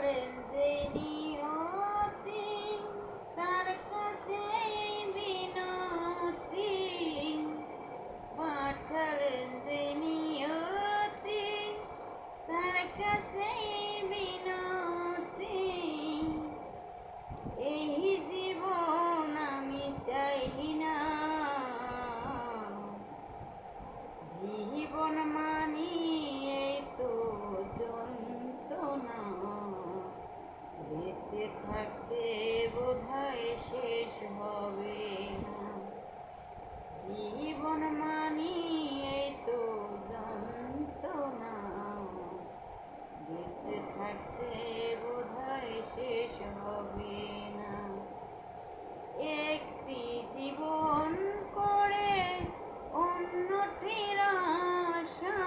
পাঠালেন যে নিয়তি, তার কাছে বিনতি। পাঠালেন যে নিয়তি, তার কাছে বিনতি। এই জীবন আমি চাই না, জীবন মানি এই তো যন্ত্রণা। বেঁচে থাকতে বোধহয় শেষ হবে না, জীবন মানি এই তো যন্ত্রণা। বেঁচে থাকতে বোধহয় শেষ হবে না। একটি জীবন করে অন্যটির আশা